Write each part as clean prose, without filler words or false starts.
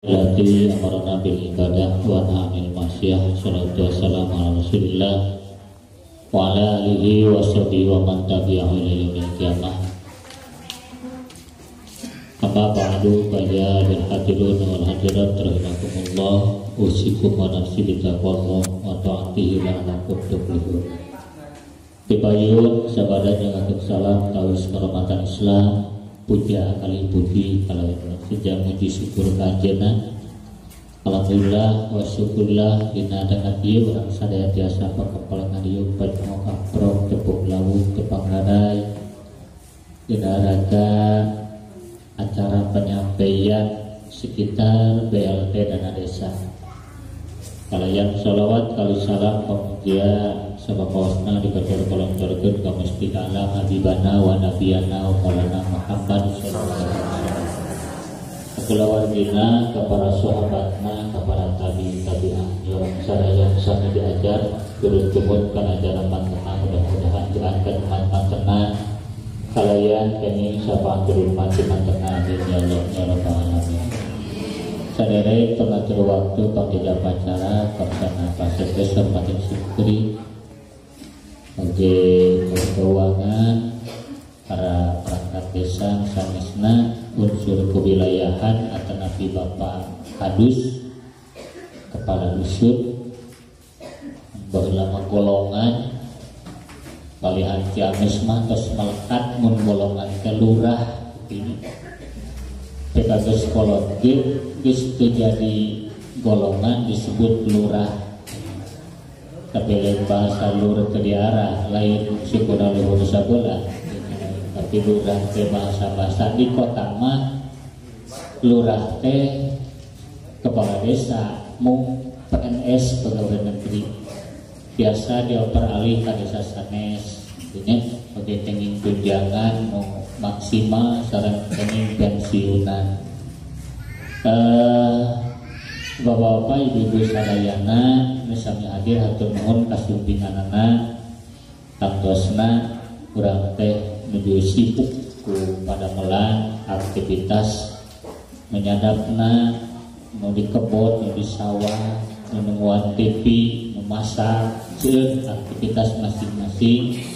Lati amarana bil ibadah wa nahmil masyiyah salatu wassalamu ala rasulillah wa ala alihi wa sahbihi wa man tabi'ahu ila yaumil qiyamah. Amma ba'du fa ya bil hadirun wal hadirat rahimakumullah, usikum wa nafsi bitaqwallah wa ta'atihi la'anakum tuflihun. Dipayun sabada jeung salam tawis kehormatan Islam, puja kali puji kalau sejak muji syukur kanjena. Alhamdulillah wa syukurlah dina dengan dia orang sadaya tiasa pakempalan ngadieu panjang kaprok tepuk lawu tepang radai dina raga acara penyampaian sekitar BLT Dana Desa. Kalayan sholawat kali salam pemuja sabapawasna dibatur-batur ka Gusti Allah habibana wa nabiyana wa maulana Muhammad sallallahu alaihi wasallam. Kulawan dina kepada sahabatna, kepada tabi'in yang sadaya sami diajar turun tumut kana ajaran mantena, mudah-mudahan diangkat mantena kalayan kene sapa turun mantena di Allah ya rabbal alamin. Sadere pengatur waktu panggilan acara persana pasir hormatin syukuri oge keuangan para perangkat desa sanesna unsur kewilayahan atau nabi Bapak Hadus kepala dusun baheula golongan balihan Ciamis mah tos melekat mun golongan ke lurah ini PKB kolot geus teu jadi golongan disebut lurah, tapi lain bahasa lurah ke diarah lain syukurna luhur sabeula, tapi lurah teh bahasa di kota mah lurah teh kepala desa mung PNS pegawai negeri biasa dioper alih ka desa sanes intinya bagi tenging tunjangan mau maksimal sareng tenging pensiunan. Bapak-bapak ibu-ibu sadayana nu sami hadir hatur nuhun kasumpinganana tangtosna urang teh menuju sibuk ku pada melan aktivitas menyadapna nu di kebon, nu di sawah, nu nungguan TV, memasak, jeung aktivitas masing-masing.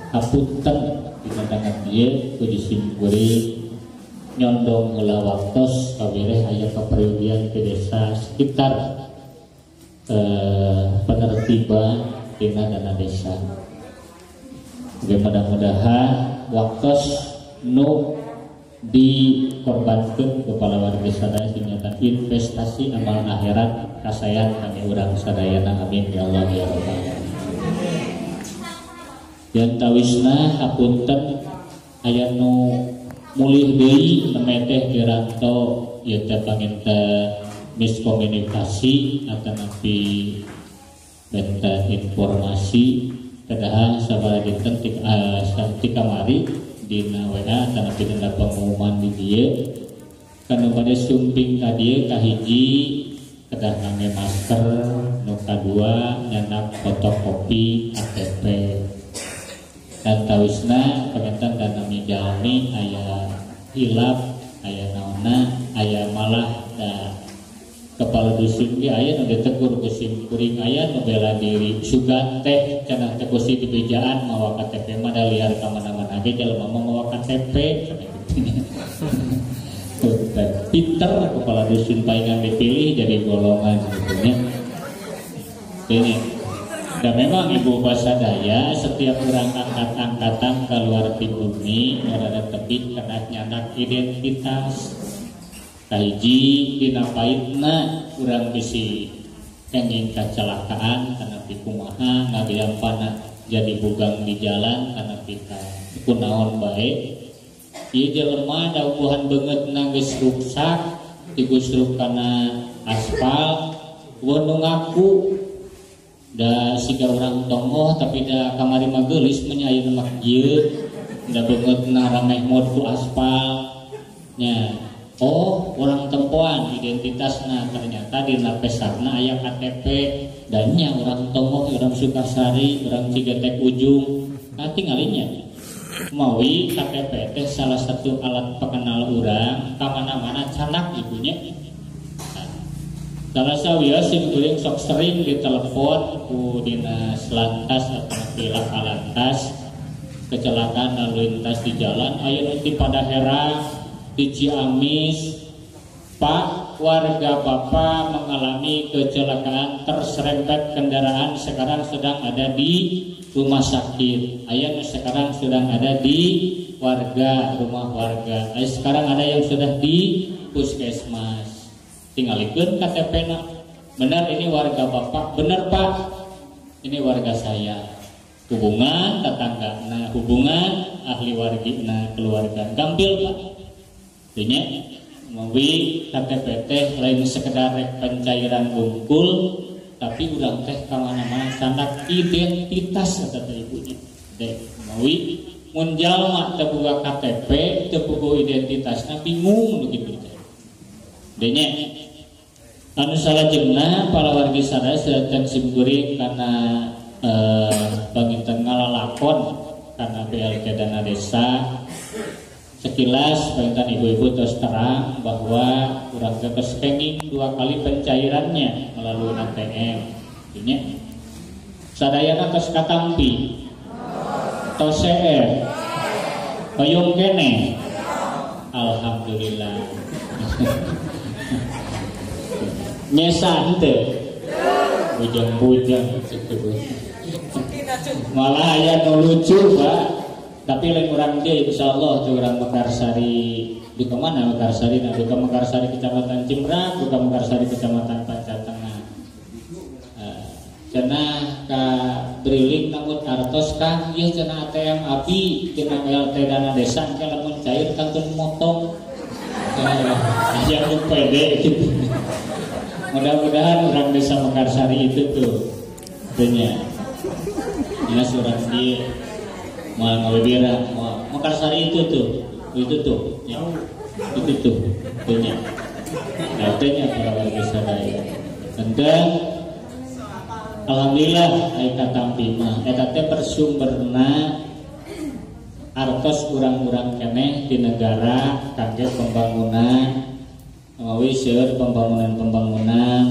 Hapunten dikandangan dia ku disimpuri nyondong heula waktos kabireh aya kaprieudian ke desa sekitar penertiban dina dana desa. Mudah-mudahan waktos nu dikorbankeun kepala warga sadaya dinyatakan investasi amal akhirat kasayan kami urang sadayana amin ya Allah ya rabbal alamin. Yang tawisna hapunten aya nu mulih deui nemeteh geranto ieu teh panginten miskomunikasi atau napi benten informasi kedah sabaraha dinten ti kamari dina WA kana dina pengumuman di dieu kana bade sumping ka dieu kahiji kedah ngangge masker, nu kadua nyanak fotokopi KTP. Dan tawisna pengentan dan nami jalmi aya hilap, aya naonna, aya malah kepala dusun ge aya nu ditegur ku sim kuring aya nu bela diri sugan teh cenah teh kusi dibejaan mawa KTP mah da liar ka mana-mana ge jelema mah mawa KTP pinter kepala dusun palingan dipilih jadi golongan gitu nya. Ini dan memang ibu basadaya setiap orang angkat-angkatan keluar di bumi ada tebih kena nyanak identitas kahiji dina paitna urang bisi kenging kecelakaan karena pikumaha ngabiampana jadi bugang di jalan karena pika kunaon bae ieu jelema da ubuhan beungeut geus rusak digusruk kana aspal wonu ngaku da siga orang tonggoh tapi da kamari magelis menyayin mak ieu da beungeutna rameh mod ku aspal nya oh orang tempoan identitasna ternyata di pesakna aya KTP dan nya orang tonggoh orang Sukasari orang Cigetek Ujung tingalinya mawi KTP teh salah satu alat pengenal urang ka mana-mana canak ibunya Salasawiya sim kuring sok sering ditelepon ku dinas lantas atau pihak lantas kecelakaan lalu lintas di jalan aya nanti pada Herang di Ciamis. Pak, warga Bapak mengalami kecelakaan terserempet kendaraan, sekarang sedang ada di rumah sakit. Ayah sekarang sedang ada di rumah warga. Sekarang ada yang sudah di puskesmas. Tinggalikeun KTP-na. Benar ini warga Bapak? Benar Pak. Ini warga saya. Hubungan tetangga, nah hubungan ahli wargina keluarga. Gampil Pak. Artinya mawi KTP teh lain sekedar pencairan bungkul, tapi udah teh kamana-mana sandak identitas kata ibunya. Deh mawi mun jalma teu boga KTP teu boga identitasna bingung begitu teh. Denya anu salajengna para wargi sadaya sedang simkuring karena panginten ngalalakon karena BLT dana desa. Sekilas panginten ibu-ibu terus terang bahwa urang geus kenging 2 kali pencairannya melalui ATM. Artinya sadayana tos katampi, tos CR, hoyong kene. Alhamdulillah. Nyesa henteu. Bujang-bujang malah aya nu lucu Pak. Tapi lain orang dia insyaallah orang Mekarsari di kemana Mekarsari? Nah, bukan Mekarsari Kecamatan Cimrak, bukan Mekarsari Kecamatan Pancatengah. Cenah ka Briling namun artos kah ieu cenah ATM abi cenah BLT dana desa ke lamun cair kantun motong. Aya nu pede gitu. Mudah-mudahan orang desa Mekarsari itu tuh punya ya surat dia mau ngawibira Mekarsari itu tuh ya itu tuh punya artinya para warga sadaya dan alhamdulillah aika tampi mah eta teh bersumberna artos urang-urang keneh di negara kangge pembangunan mawi seueur pembangunan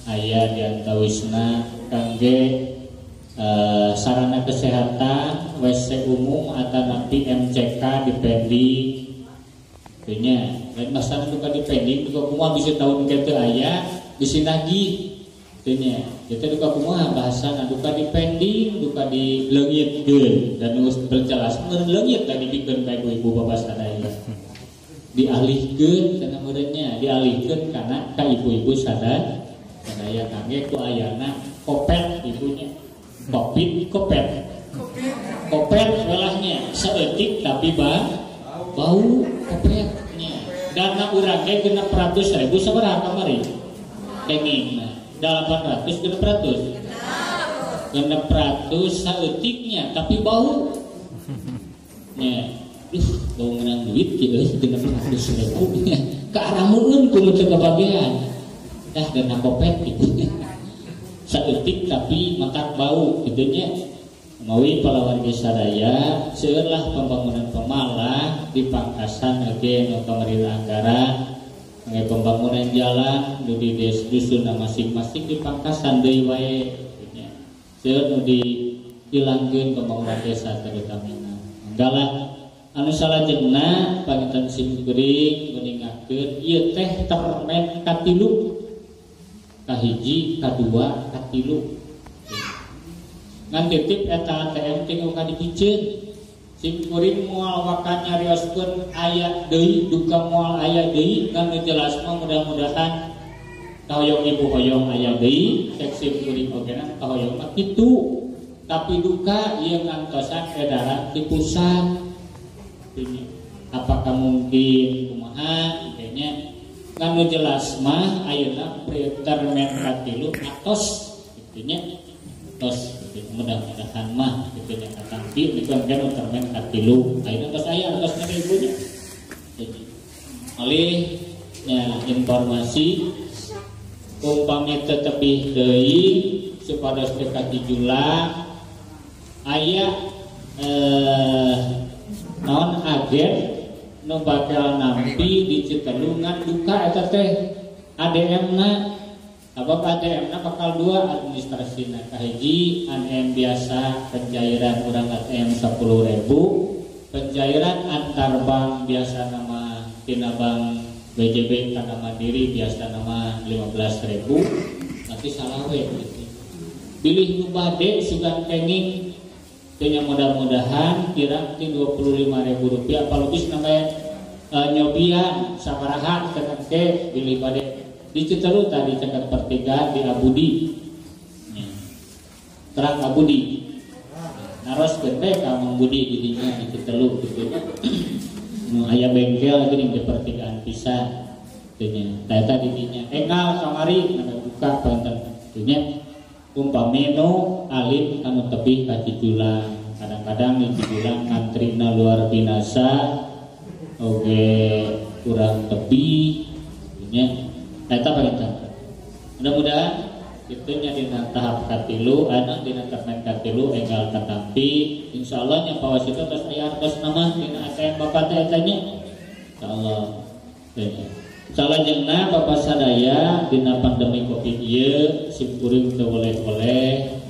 aya di antawisna kangge sarana kesehatan WC umum atau nanti MCK dipending punya lain masalah duka dipending duka kumaha bisa tahun kita aya bisa nagih punya kita duka kumaha bahasa duka dipending duka dileungitkeun dan geus berjelas leungit tadi dikeun ka ibu bapak sadaya dialihkeun kana meureunnya dialihkeun kana ka ibu-ibu sadaya kangge ku ayana kopet ibunya kopet welahnya seetik tapi bau kopetnya dana urang ge 600.000 sabaraha kamari kenging 800 600 seetiknya tapi bau nya bau menang duit kieu 600.000 ka arah mueun kudu teu kebagian dana kopet gitu saeutik tapi matak bau gitunya mawi para warga sadaya seueurlah pembangunan pemalah di Pangkasan ge nu pamerintah anggaran nge pembangunan jalan nu di dusun masing-masing di Pangkasan deui wae gitunya seueur nu dilanggeun pembangunan desa terutamina anggalah anu salajengna panginten simkuring nguningakeun ieu teh termen katilu kahiji, kadua, katilu. Ngan titip eta ATM teh uga dipicieun. Simkuring moal wakan nyarioskeun aya deui, duka moal aya deui, ngan dijelasna mudah-mudahan kahoyong ibu hoyong aya deui, cek simkuring ogena kahoyong mah kitu. Tapi duka ieu ngantosan edaran di pusat. Ini apakah mungkin kumaha kayaknya nganu jelas mah ayeuna pretermen katilu atos gitunya tos gitu. Mudah-mudahan mah gitunya katampi niku kan termen katilu ayeuna tos aya atos nama ibunya jadi alihnya informasi umpami tetepih deui supados dekat jula aya naon agen nu bakal nampi di Citalungan duka eta teh ADM-na Sabab ATM na bakal dua administrasi na kahiji ATM biasa pencairan urang ATM 10.000, pencairan antar bank biasa nama tina bank BJB kana Mandiri biasa nama 15.000, nanti salawe gitu. Pilih nu bade sugan kenging tanya mudah-mudahan kira ti 25.000 rupiah palukis namanya nyobian sabaraha tekan ke pilih bade di Citeru tadi cekat pertigaan di Abudi terang Abudi naros gede kamu Budi didinya di Citeru gitu ayah bengkel gini di pertigaan pisah ternyata didinya engal kamari nama buka pantan tentunya umpamino alim kanu tebih ka Cijulang kadang-kadang di Cijulang ngantrina luar binasa oke kurang tebih tentunya eta perintah. Mudah-mudahan itunya dina tahap katilu, anak dina termen katilu enggal katampi. Insyaallah nya pawasito terus aya artos nama dina ATM Bapak teh etanya. Insyaallah. Insyaallah jeung Bapak sadaya dina pandemi Covid ieu simkuring teu boleh-boleh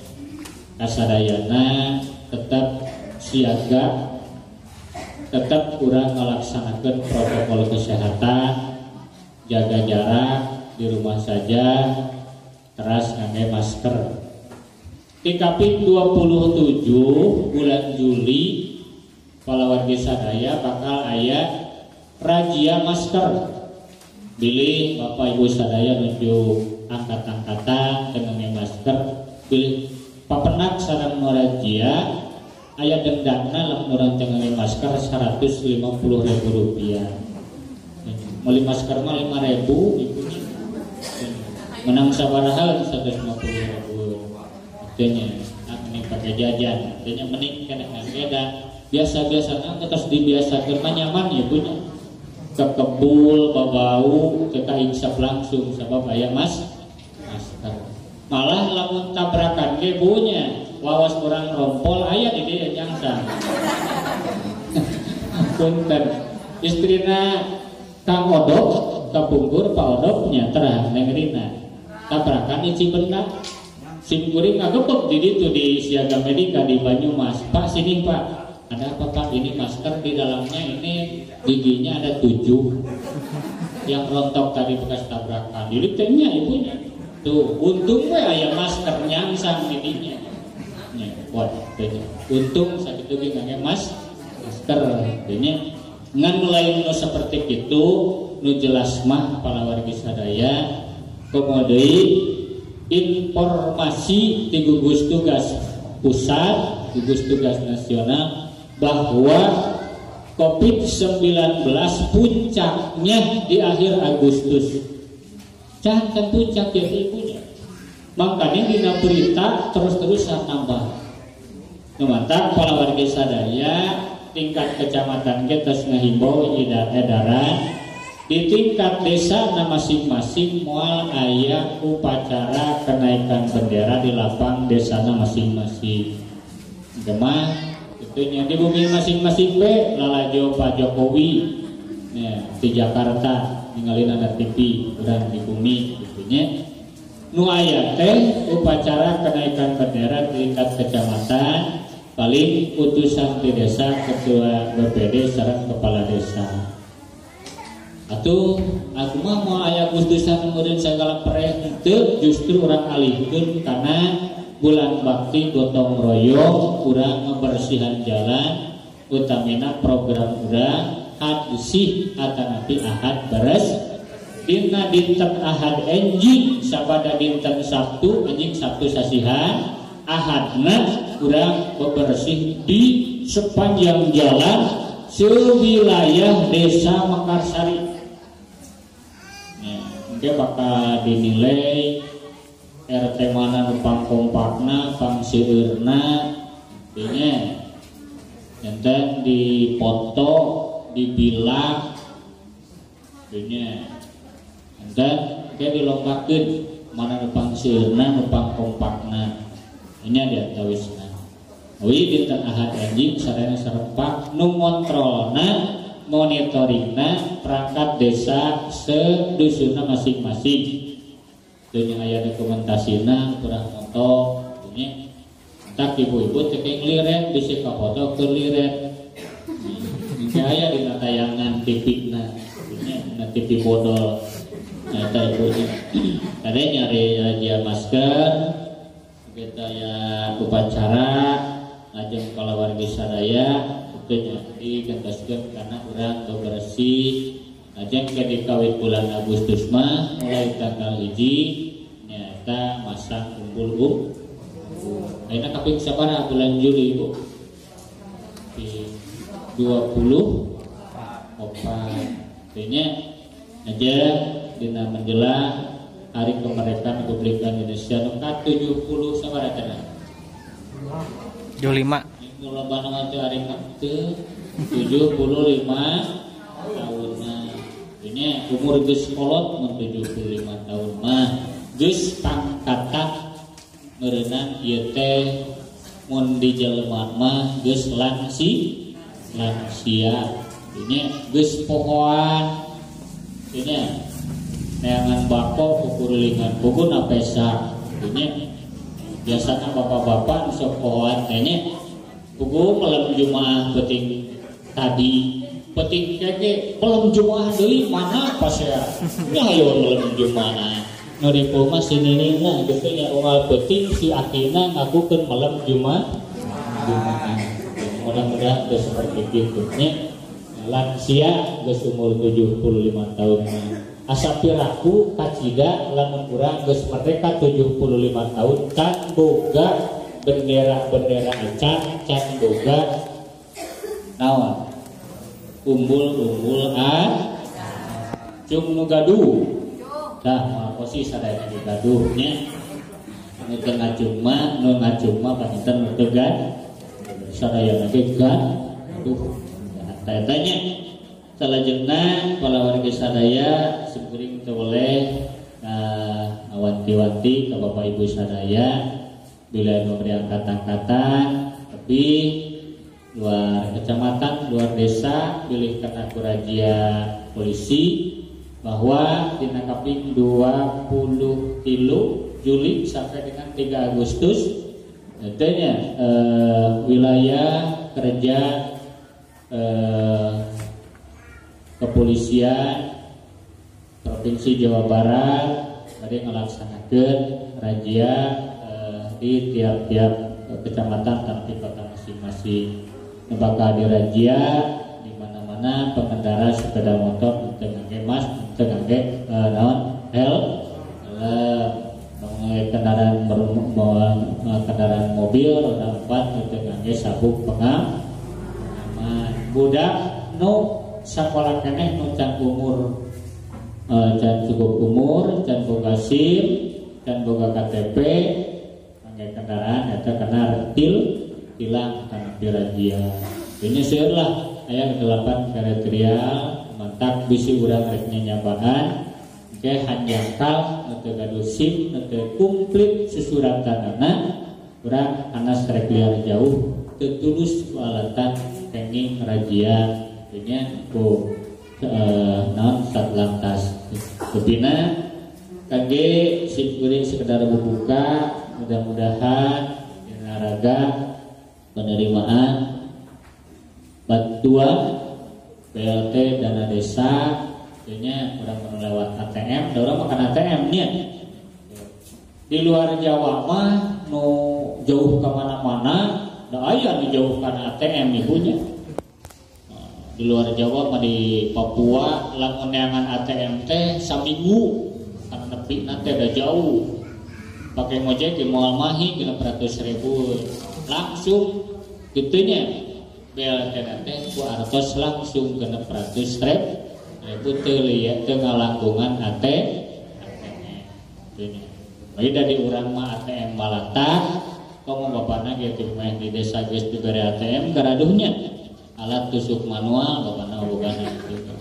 kasadayana tetap siaga, tetap kurang melaksanakan protokol kesehatan. Jaga jarak di rumah saja, teras ngangge masker. Di Kapit 27 bulan Juli Palawan Sadaya bakal aya razia masker. Pilih Bapak Ibu sadaya menuju angkat-angkatan dengan masker. Pilih papenak sareng razia aya dendana lamun urang teu ngangge masker Rp150.000. Meli masker mah 5.000 ibunya menang sabaraha 150.000 artinya ini pakai jajan artinya mending kena beda biasa-biasa terus dibiasakan mah nyaman ya punya ke kebul babau ke kahingsap langsung sabab aya masker malah lamun tabrakan ge punya wawas kurang rompol aya di dieu nyangsang punten istrina Kang Odok, kapungkur Pak Odoknya terang nengerina. Tabrakan ici benak. Simkuring ngagebek di ditu di Siaga Medika di Banyumas. Pak sini Pak, ada apa Pak? Ini masker di dalamnya ini giginya ada 7 yang rontok tadi bekas tabrakan. Dilitenya ibunya. Tuh, untung we aya masker nyangsang didinya. Nya, buat untung sakitu ge ngangge masker. Denya ngan mulai nu seperti itu nu jelas mah para wargi sadaya kemudian informasi di gugus tugas pusat gugus tugas nasional bahwa COVID-19 puncaknya di akhir Agustus jangan puncak ya ibunya makanya dina berita terus-terusan nambah mantap para wargi sadaya tingkat kecamatan kita ngahimbau edaran di tingkat desa masing-masing mual aya upacara kenaikan bendera di lapang desa masing-masing gemah itunya di bumi masing-masing lalajo Pak Jokowi ya, di Jakarta ninggalin anak TV urang di bumi itunya nu aya teh upacara kenaikan bendera di tingkat kecamatan paling utusan di desa ketua BPD sareng kepala desa atuh aku mah mau aya utusan kemudian segala pereh itu justru orang alihkeun karena bulan bakti gotong royong urang ngebersihan jalan utamina program urang hadisih atanapi ahad beres dina dinten ahad enjing sabada dinten Sabtu enjing Sabtu sasihan ahadna kurang bebersih di sepanjang jalan sewilayah desa Mekarsari. Mungkin bakal dinilai RT mana numpang kompakna, pang seueurna, ini enten dipoto, dibilang, ini enten dia dilombakeun mana numpang seueurna, numpang kompakna. Ini ada tawisna. Wi dinten ahad anjing sarana serempak nu ngontrolna monitoringna perangkat desa sedusuna masing-masing. Dunia aya dokumentasina kurang moto dunia tak ibu-ibu ceking liret bisa foto ke liret aya di tayangan TV na TV bodol eta ibunya ada nyari dia masker kita ya upacara ngajeng kalawargi sadaya itu jadi gentaskeun karena urang bersih ajeng ke dikawit bulan Agustus mah mulai tanggal 1 nyata masang umbul ayeuna kaping sabaraha bulan Juli Bu? Di 24 nya aja dina menjelang hari kemerdekaan Republik Indonesia nu ka-70 sabaraha cenah? 75. Loba nu ngaco hari ke 75 tahunna. Ini umur geus kolot 75 tahun mah geus pangkatan meureunna ieu teh mun di jelema mah geus lansia. Ini geus pohoan. Ini neangan bako kukurulingan buku napesa. Ini biasanya bapak-bapak sok pohoan kayaknya buku malam Jumaah penting tadi penting kayaknya malam Jumaah deui mana pas ya ayo malam Jumaah nu dipo mah sinina gitu ya unggal penting si akina ngagukeun malam Jumaah mudah-mudahan geus seperti kitu nya lansia geus umur 75 tahun asa piraku kacida lamun urang geus merdeka 75 tahun can boga bendera acan can boga naon umbul cung nu gaduh tah posisi sadaya di gaduhnya nu teu ngacung mah paninten nu teu sadaya ge gaduh tanya salajengna kalawargi sadaya seuring teu boleh awanti-wanti ka Bapak Ibu sadaya bila memberi angkatan-angkatan tapi luar kecamatan, luar desa, pilih kena razia polisi bahwa dina kaping 23 Juli sampai dengan 3 Agustus adanya wilayah kerja kepolisian Provinsi Jawa Barat tadi melaksanakan razia di tiap-tiap kecamatan tapi kota masing-masing. Bakal dirazia di mana-mana pengendara sepeda motor teu ngangge mask, teu ngangge kendaraan mobil roda 4 teu ngangge sabuk pengaman. Budak nu sakola keneh nu can umur can cukup umur, can boga SIM, can boga KTP, ngangge kendaraan eta kena tilang karena dirazia. Ini seurlah aya 8 kriteria mantap bisi urang rek nyabaan ke hanjakal teu gaduh SIM teu komplit susuratanana urang anas rek liar jauh teu tulus alatan kenging razia nya ku naon satlantas bebina kangge sikuring sekedar membuka mudah-mudahan olahraga penerimaan bantuan BLT dana desa nya orang lewat ATM, da urang makan ATM nya. Di luar Jawa mah nu jauh ke mana-mana da aya nu jauh kana ATM ibunya. Di luar Jawa mah di Papua lamun neangan ATM teh saminggu kana nepi nanti da jauh. Pakai ngojek di Moal Mahi 600.000 langsung gitunya BLT teh ku artos langsung 600.000 teu liat teu ngalangkungan ATM gitunya. Bae dari urang mah ATM malata komo bapana ge teu meh di desa geus dibere ATM garaduhnya alat tusuk manual bapana bogana gitu.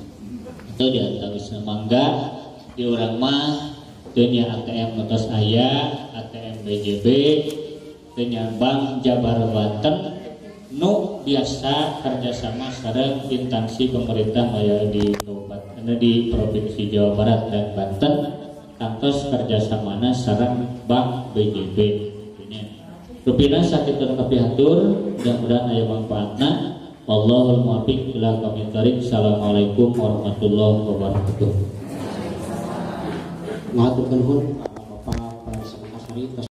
Itu di antawis mangga di urang mah teunya ATM ngetos aya ATM BJB teunya Bank Jabar Banten nu biasa kerjasama sareng instansi pemerintah maya di Provinsi Jawa Barat dan Banten kantos kerjasamana sareng Bank BJB. Rupina sakit tapi hatur, mudah-mudahan aya manfaatna. Wallahul muwaffiq ila aqwamit thoriq. Assalamualaikum warahmatullahi wabarakatuh. Matur nuwun.